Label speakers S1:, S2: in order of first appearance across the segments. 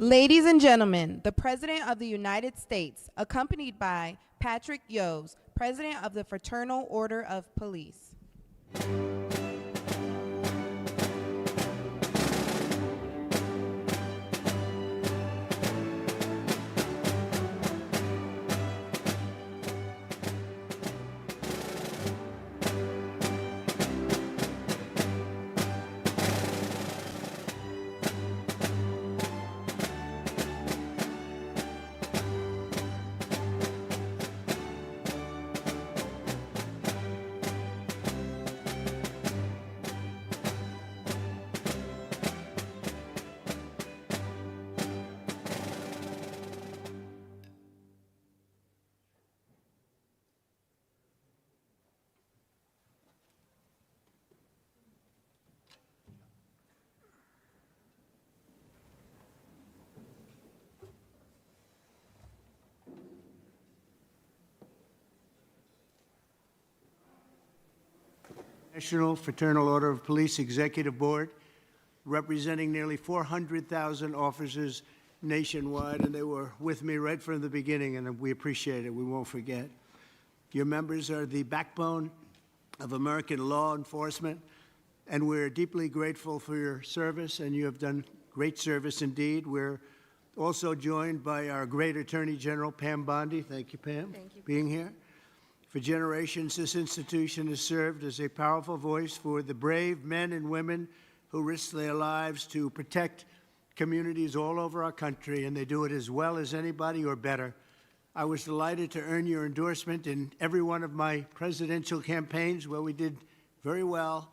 S1: Ladies and gentlemen, the President of the United States, accompanied by Patrick Yos, President of the Fraternal Order of Police.
S2: National Fraternal Order of Police Executive Board, representing nearly 400,000 officers nationwide, and they were with me right from the beginning, and we appreciate it. We won't forget. Your members are the backbone of American law enforcement, and we're deeply grateful for your service, and you have done great service indeed. We're also joined by our great Attorney General, Pam Bondi. Thank you, Pam, for being here. For generations, this institution has served as a powerful voice for the brave men and women who risk their lives to protect communities all over our country, and they do it as well as anybody or better. I was delighted to earn your endorsement in every one of my presidential campaigns where we did very well,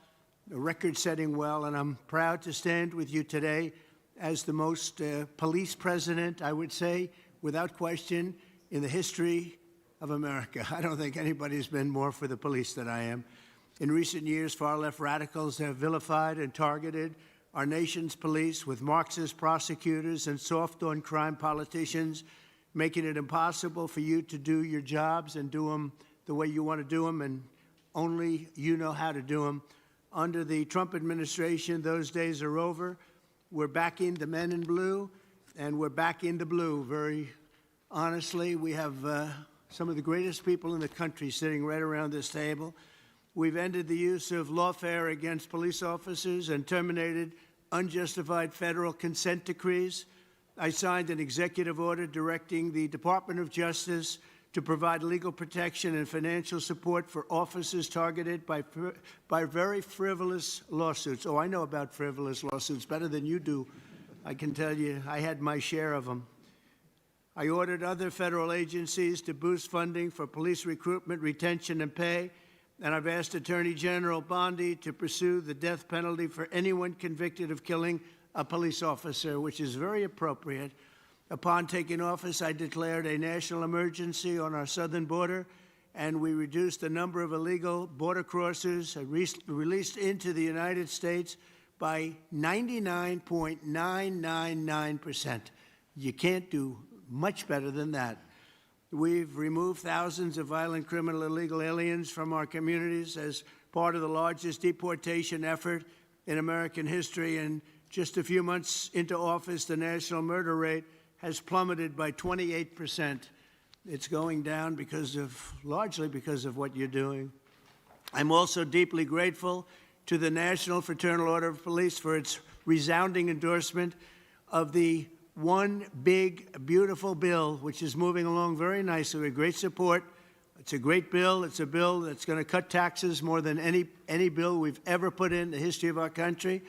S2: record-setting well, and I'm proud to stand with you today as the most police president, I would say, without question, in the history of America. I don't think anybody's been more for the police than I am. In recent years, far-left radicals have vilified and targeted our nation's police with Marxist prosecutors and soft-on-crime politicians, making it impossible for you to do your jobs and do them the way you want to do them, and only you know how to do them. Under the Trump administration, those days are over. We're backing the men in blue, and we're back in the blue. Very honestly, we have some of the greatest people in the country sitting right around this table. We've ended the use of lawfare against police officers and terminated unjustified federal consent decrees. I signed an executive order directing the Department of Justice to provide legal protection and financial support for officers targeted by very frivolous lawsuits. Oh, I know about frivolous lawsuits better than you do. I can tell you, I had my share of them. I ordered other federal agencies to boost funding for police recruitment, retention, and pay, and I've asked Attorney General Bondi to pursue the death penalty for anyone convicted of killing a police officer, which is very appropriate. Upon taking office, I declared a national emergency on our southern border, and we reduced the number of illegal border crossers released into the United States by 99.999%. You can't do much better than that. We've removed thousands of violent criminal illegal aliens from our communities as part of the largest deportation effort in American history. And just a few months into office, the national murder rate has plummeted by 28%. It's going down largely because of what you're doing. I'm also deeply grateful to the National Fraternal Order of Police for its resounding endorsement of the one big, beautiful bill, which is moving along very nicely with great support. It's a great bill. It's a bill that's going to cut taxes more than any bill we've ever put in the history of our country.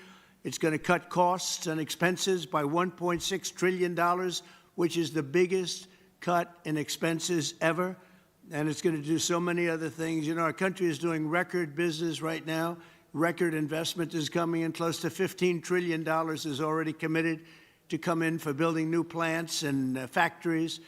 S2: It's going to cut costs and expenses by $1.6 trillion, which is the biggest cut in expenses ever. And it's going to do so many other things. You know, our country is doing record business right now. Record investment is coming in. Close to $15 trillion is already committed to come in for building new plants and factories.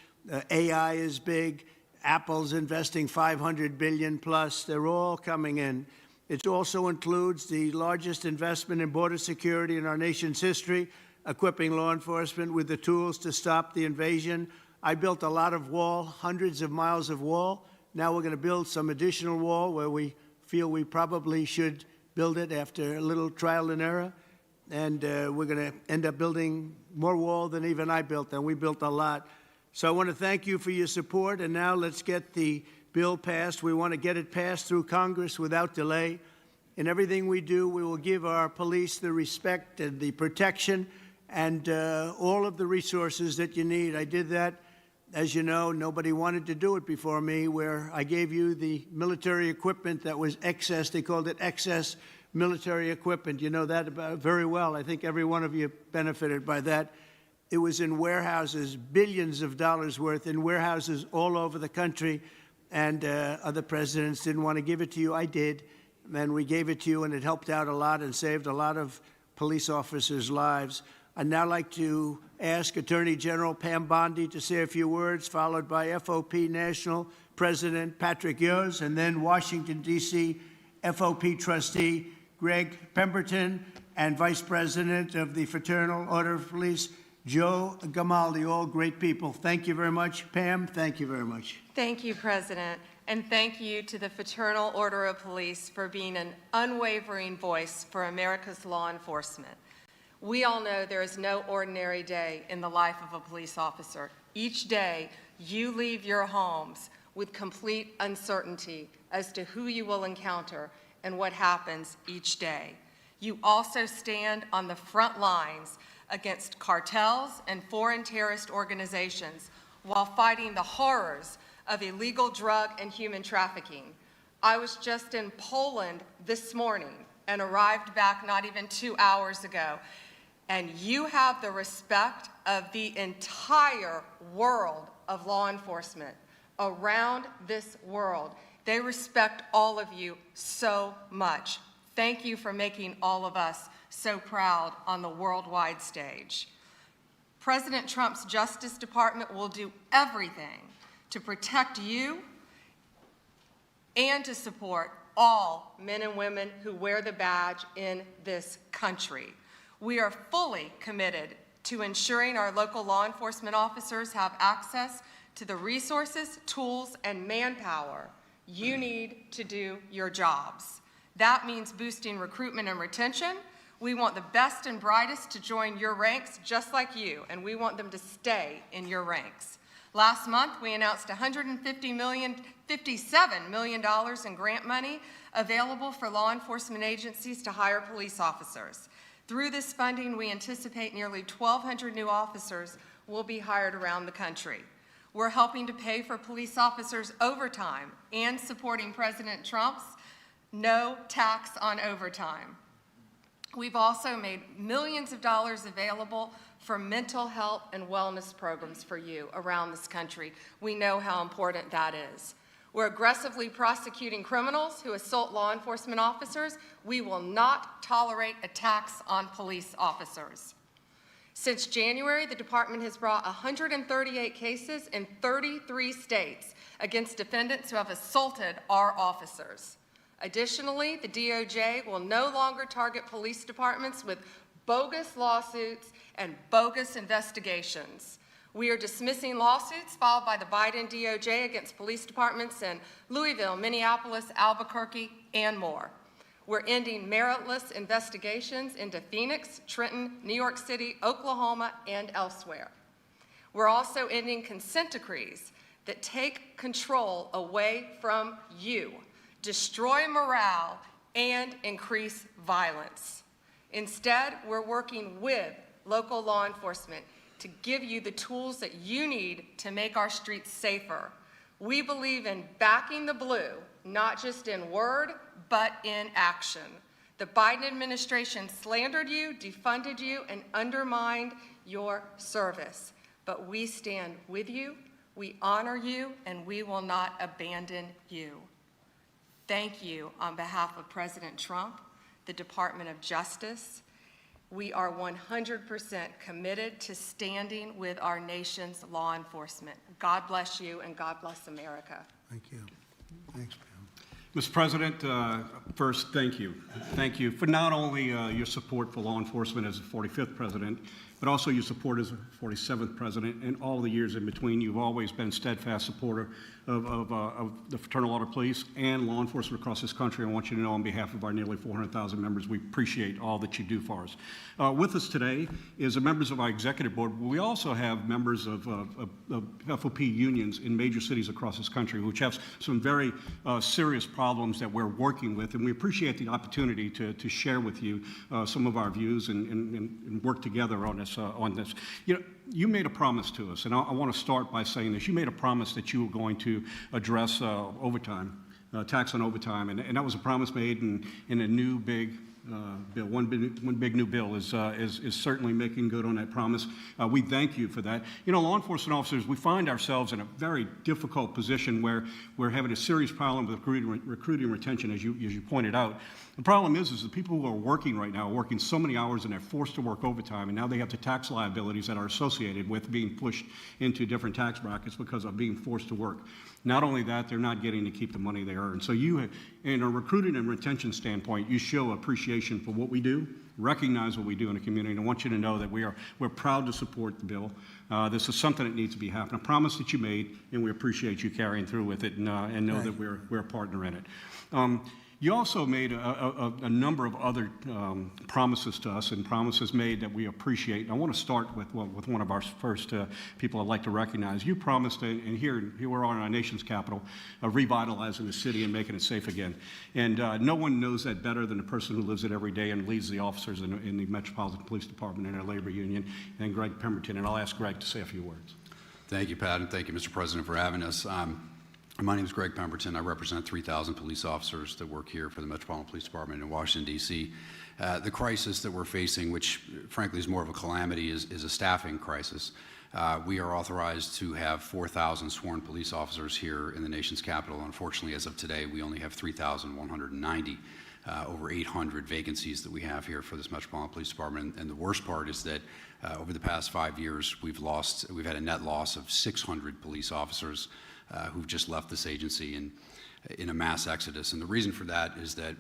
S2: AI is big. Apple's investing $500 billion plus. They're all coming in. It also includes the largest investment in border security in our nation's history, equipping law enforcement with the tools to stop the invasion. I built a lot of wall, hundreds of miles of wall. Now we're going to build some additional wall where we feel we probably should build it after a little trial and error. and we're going to end up building more wall than even I built, and we built a lot. So I want to thank you for your support, and now let's get the bill passed. We want to get it passed through Congress without delay. In everything we do, we will give our police the respect and the protection and all of the resources that you need. I did that, as you know, nobody wanted to do it before me, where I gave you the military equipment that was excess. They called it excess military equipment. You know that about very well. I think every one of you benefited by that. It was in warehouses, billions of dollars worth in warehouses all over the country, and other presidents didn't want to give it to you. I did, and we gave it to you, and it helped out a lot and saved a lot of police officers' lives. I'd now like to ask Attorney General Pam Bondi to say a few words, followed by FOP National President Patrick Yoes, and then Washington, D.C. FOP Trustee Greg Pemberton, and Vice President of the Fraternal Order of Police, Joe Gamaldi, all great people. Thank you very much. Pam, thank you very much.
S3: Thank you, President, and thank you to the Fraternal Order of Police for being an unwavering voice for America's law enforcement. We all know there is no ordinary day in the life of a police officer. Each day, you leave your homes with complete uncertainty as to who you will encounter and what happens each day. You also stand on the front lines against cartels and foreign terrorist organizations while fighting the horrors of illegal drug and human trafficking. I was just in Poland this morning and arrived back not even 2 hours ago. And you have the respect of the entire world of law enforcement around this world. They respect all of you so much. Thank you for making all of us so proud on the worldwide stage. President Trump's Justice Department will do everything to protect you and to support all men and women who wear the badge in this country. We are fully committed to ensuring our local law enforcement officers have access to the resources, tools, and manpower you need to do your jobs. That means boosting recruitment and retention. We want the best and brightest to join your ranks just like you, and we want them to stay in your ranks. Last month, we announced $57 million in grant money available for law enforcement agencies to hire police officers. Through this funding, we anticipate nearly 1,200 new officers will be hired around the country. We're helping to pay for police officers' overtime and supporting President Trump's no tax on overtime. We've also made millions of dollars available for mental health and wellness programs for you around this country. We know how important that is. We're aggressively prosecuting criminals who assault law enforcement officers. We will not tolerate attacks on police officers. Since January, the department has brought 138 cases in 33 states against defendants who have assaulted our officers. Additionally, the DOJ will no longer target police departments with bogus lawsuits and bogus investigations. We are dismissing lawsuits filed by the Biden DOJ against police departments in Louisville, Minneapolis, Albuquerque, and more. We're ending meritless investigations into Phoenix, Trenton, New York City, Oklahoma, and elsewhere. We're also ending consent decrees that take control away from you, destroy morale, and increase violence. Instead, we're working with local law enforcement to give you the tools that you need to make our streets safer. We believe in backing the blue, not just in word, but in action. The Biden administration slandered you, defunded you, and undermined your service. But we stand with you, we honor you, and we will not abandon you. Thank you on behalf of President Trump, the Department of Justice. We are 100% committed to standing with our nation's law enforcement. God bless you, and God bless America.
S2: Thank you. Thanks, Pam.
S4: Mr. President, first, thank you. Thank you for not only your support for law enforcement as the 45th president, but also your support as a 47th president and all the years in between. You've always been a steadfast supporter of the Fraternal Order of Police and law enforcement across this country. I want you to know on behalf of our nearly 400,000 members, we appreciate all that you do for us. With us today is members of our executive board. We also have members of FOP unions in major cities across this country, which have some very serious problems that we're working with, and we appreciate the opportunity to share with you some of our views and work together on this. You know, you made a promise to us, and I want to start by saying this. You made a promise that you were going to address overtime, tax on overtime, and that was a promise made in a new big bill. One big new bill is certainly making good on that promise. We thank you for that. You know, law enforcement officers, we find ourselves in a very difficult position where we're having a serious problem with recruiting retention, as you pointed out. The problem is the people who are working right now are working so many hours and they're forced to work overtime, and now they have the tax liabilities that are associated with being pushed into different tax brackets because of being forced to work. Not only that, they're not getting to keep the money they earn. So you, in a recruiting and retention standpoint, you show appreciation for what we do, recognize what we do in the community, and I want you to know that we're proud to support the bill. This is something that needs to be happening, a promise that you made, and we appreciate you carrying through with it, and know that we're a partner in it. You also made a number of other promises to us, and promises made that we appreciate. And I want to start with one of our first people I'd like to recognize. You promised, and here we're on our nation's capital, revitalizing the city and making it safe again. And no one knows that better than the person who lives it every day and leads the officers in the Metropolitan Police Department and our labor union, and Greg Pemberton. And I'll ask Greg to say a few words.
S5: Thank you, Pat, and thank you, Mr. President, for having us. My name is Greg Pemberton. I represent 3,000 police officers that work here for the Metropolitan Police Department in Washington, D.C. The crisis that we're facing, which frankly is more of a calamity, is a staffing crisis. We are authorized to have 4,000 sworn police officers here in the nation's capital. Unfortunately, as of today, we only have 3,190. Over 800 vacancies that we have here for this Metropolitan Police Department. And the worst part is that over the past 5 years, we've had a net loss of 600 police officers who've just left this agency in a mass exodus. And the reason for that is that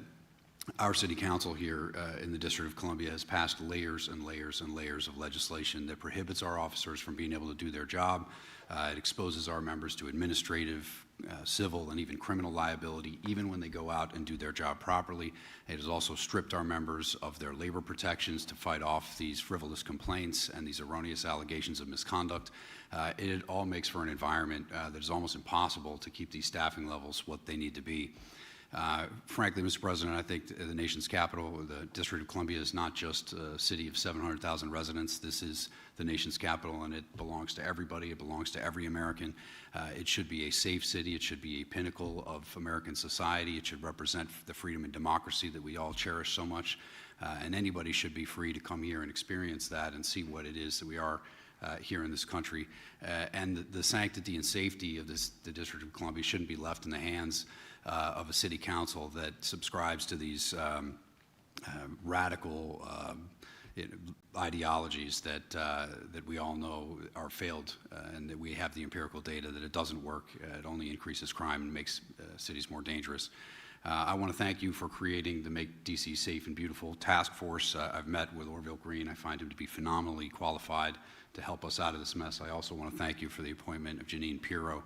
S5: our city council here in the District of Columbia has passed layers and layers and layers of legislation that prohibits our officers from being able to do their job. It exposes our members to administrative, civil, and even criminal liability, even when they go out and do their job properly. It has also stripped our members of their labor protections to fight off these frivolous complaints and these erroneous allegations of misconduct. It all makes for an environment that is almost impossible to keep these staffing levels what they need to be. Frankly, Mr. President, I think the nation's capital, the District of Columbia, is not just a city of 700,000 residents. This is the nation's capital, and it belongs to everybody. It belongs to every American. It should be a safe city. It should be a pinnacle of American society. It should represent the freedom and democracy that we all cherish so much. And anybody should be free to come here and experience that and see what it is that we are here in this country. And the sanctity and safety of the District of Columbia shouldn't be left in the hands of a city council that subscribes to these radical ideologies that we all know are failed, and that we have the empirical data that it doesn't work. It only increases crime and makes cities more dangerous. I want to thank you for creating the Make DC Safe and Beautiful task force. I've met with Orville Green. I find him to be phenomenally qualified to help us out of this mess. I also want to thank you for the appointment of Janine Pirro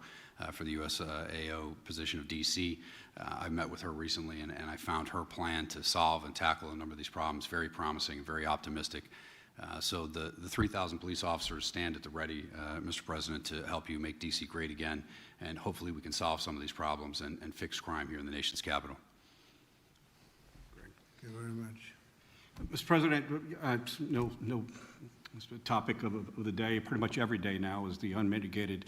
S5: for the USAO position of DC. I met with her recently, and I found her plan to solve and tackle a number of these problems very promising and very optimistic. So the 3,000 police officers stand at the ready, Mr. President, to help you make DC great again, and hopefully we can solve some of these problems and fix crime here in the nation's capital.
S2: Thank you very much.
S4: Mr. President, it's the topic of the day, pretty much every day now, is the unmitigated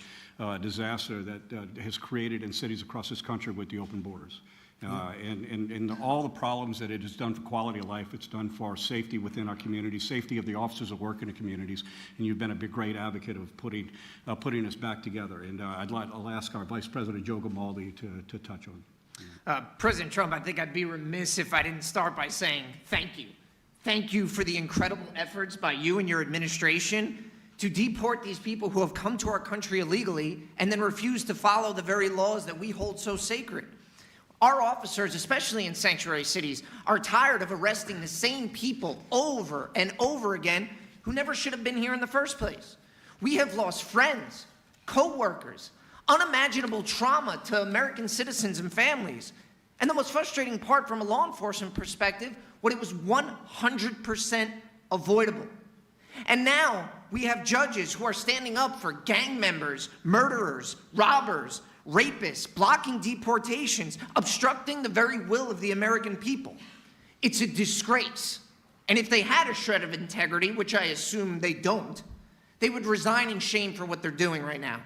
S4: disaster that has created in cities across this country with the open borders. And all the problems that it has done for quality of life, it's done for safety within our communities, safety of the officers that work in the communities, and you've been a great advocate of putting us back together. And I'll ask our Vice President Joe Grimaldi to touch on it.
S6: President Trump, I think I'd be remiss if I didn't start by saying thank you. Thank you for the incredible efforts by you and your administration to deport these people who have come to our country illegally and then refuse to follow the very laws that we hold so sacred. Our officers, especially in sanctuary cities, are tired of arresting the same people over and over again who never should have been here in the first place. We have lost friends, co-workers, unimaginable trauma to American citizens and families. And the most frustrating part from a law enforcement perspective, what it was 100% avoidable. And now we have judges who are standing up for gang members, murderers, robbers, rapists, blocking deportations, obstructing the very will of the American people. It's a disgrace. And if they had a shred of integrity, which I assume they don't, they would resign in shame for what they're doing right now.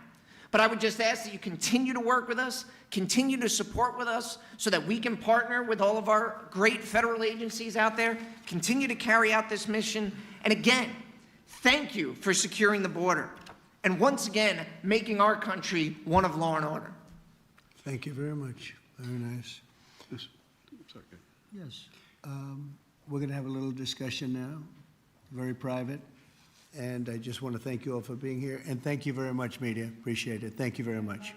S6: But I would just ask that you continue to work with us, continue to support with us so that we can partner with all of our great federal agencies out there, continue to carry out this mission. And again, thank you for securing the border and once again making our country one of law and order.
S2: Thank you very much. Very nice.
S4: Yes. Sorry.
S2: Yes. We're going to have a little discussion now, very private. And I just want to thank you all for being here. And thank you very much, media. Appreciate it. Thank you very much.